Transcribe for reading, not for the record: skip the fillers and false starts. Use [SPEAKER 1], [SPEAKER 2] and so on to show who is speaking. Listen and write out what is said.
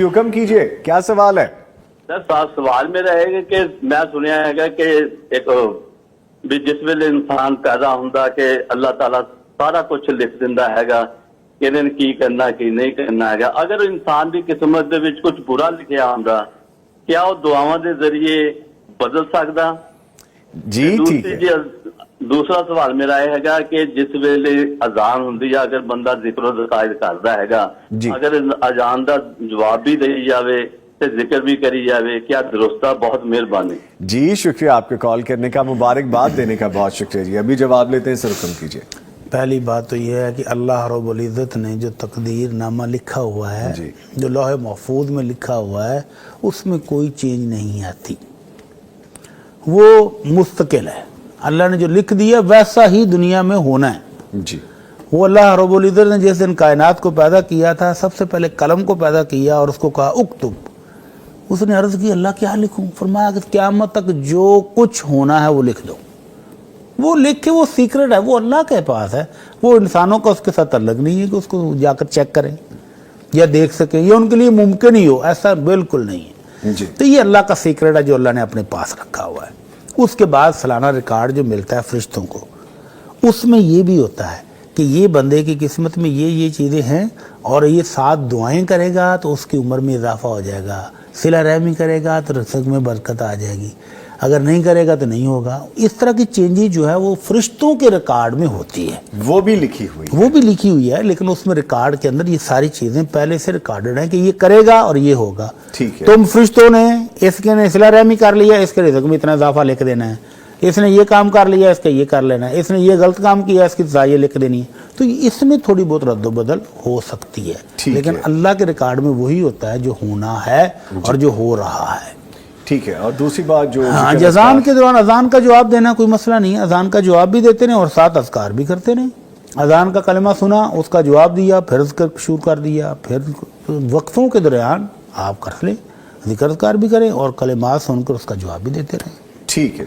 [SPEAKER 1] हुक्म कीजिए, क्या सवाल है?
[SPEAKER 2] सर सवाल मेरा है कि मैं सुनिया है कि एक भी जिस ਵੇਲੇ ਇਨਸਾਨ ਪੈਦਾ ਹੁੰਦਾ ਕਿ ਅੱਲਾਹ ਤਾਲਾ ਸਾਰਾ ਕੁਝ ਲਿਖ ਦਿੰਦਾ ਹੈਗਾ ਕਿ ਇਹਨੇ ਕੀ ਕਰਨਾ ਕੀ ਨਹੀਂ ਕਰਨਾ ਹੈਗਾ। ਅਗਰ ਇਨਸਾਨ ਦੀ ਕਿਸਮਤ ਦੇ ਵਿੱਚ ਕੁਝ ਬੁਰਾ ਲਿਖਿਆ ਹੁੰਦਾ क्या ਉਹ ਦੁਆਵਾਂ ਦੇ ਜ਼ਰੀਏ ਬਦਲ ਸਕਦਾ?
[SPEAKER 1] जी ठीक है।
[SPEAKER 2] दूसरा सवाल मेरा यह हैगा कि जिस वेले अजान हुंदी है अगर बंदा जिक्र ज़कायत करदा हैगा अगर अजान दा जवाब भी दई जावे ते जिक्र भी करी जावे क्या दुरुस्ता? बहुत मेहरबानी
[SPEAKER 1] जी, शुक्रिया आपके कॉल करने का, मुबारकबाद देने का बहुत शुक्रिया जी। अभी जवाब लेते हैं, सर हुक्म कीजिए।
[SPEAKER 3] पहली बात तो यह है कि अल्लाह रब्बुल इज़्ज़त ने जो तकदीर नामा लिखा हुआ है, जो लौह महफूज में लिखा हुआ है, उसमें कोई चेंज नहीं आती, वो मुस्तकिल है। अल्लाह ने जो लिख दिया वैसा ही दुनिया में होना है
[SPEAKER 1] जी।
[SPEAKER 3] वो अल्लाह रब्बुल इज़्ज़त ने जिस दिन कायनात को पैदा किया था सबसे पहले कलम को पैदा किया और उसको कहा उक्तुब। उसने अर्ज़ की अल्लाह क्या लिखूं? फरमाया कि क़यामत तक जो कुछ होना है वो लिख दो। वो लिख के वो सीक्रेट है, वो अल्लाह के पास है, वो इंसानों का उसके साथ तल्लुक़ नहीं है कि उसको जाकर चेक करें या देख सकें, ये उनके लिए मुमकिन ही हो, ऐसा बिल्कुल नहीं है जी। तो ये अल्लाह का सीक्रेट है जो अल्लाह ने अपने पास रखा हुआ है। उसके बाद सालाना रिकॉर्ड जो मिलता है फरिश्तों को, उसमें ये भी होता है कि ये बंदे की किस्मत में ये चीज़ें हैं और ये 7 दुआएं करेगा तो उसकी उम्र में इजाफा हो जाएगा, सिला रहमी करेगा तो रिज़्क़ में बरकत आ जाएगी, अगर नहीं करेगा तो नहीं होगा। इस तरह की चेंजेस जो है वो फरिश्तों के रिकॉर्ड में होती है,
[SPEAKER 1] वो भी लिखी हुई है,
[SPEAKER 3] लेकिन उसमें रिकॉर्ड के अंदर ये सारी चीज़ें पहले से रिकॉर्डेड हैं कि ये करेगा और ये होगा।
[SPEAKER 1] ठीक है।
[SPEAKER 3] तुम फरिश्तों ने इसके ने सिला रहमी कर लिया, इसके रिज़्क़ में इतना इजाफा लिख देना है, इसने ये काम कर लिया इसका ये कर लेना है, इसने ये गलत काम किया इसकी सज़ा ये लिख देनी है। तो इसमें थोड़ी बहुत रद्द-ओ-बदल हो सकती है, लेकिन अल्लाह के रिकॉर्ड में वही होता है जो होना है और जो हो रहा है।
[SPEAKER 1] ठीक है। और दूसरी बात जो
[SPEAKER 3] अजान के दौरान अजान का जवाब देना कोई मसला नहीं है, अजान का जवाब भी देते रहे और साथ अज़कार भी करते रहे। अजान का कलमा सुना, उसका जवाब दिया, फिर शुरू कर दिया, फिर वक्फों के दौरान आप कर लें, ज़िक्र अज़कार भी करें और कलिमात सुनकर उसका जवाब भी देते रहें।
[SPEAKER 1] ठीक है।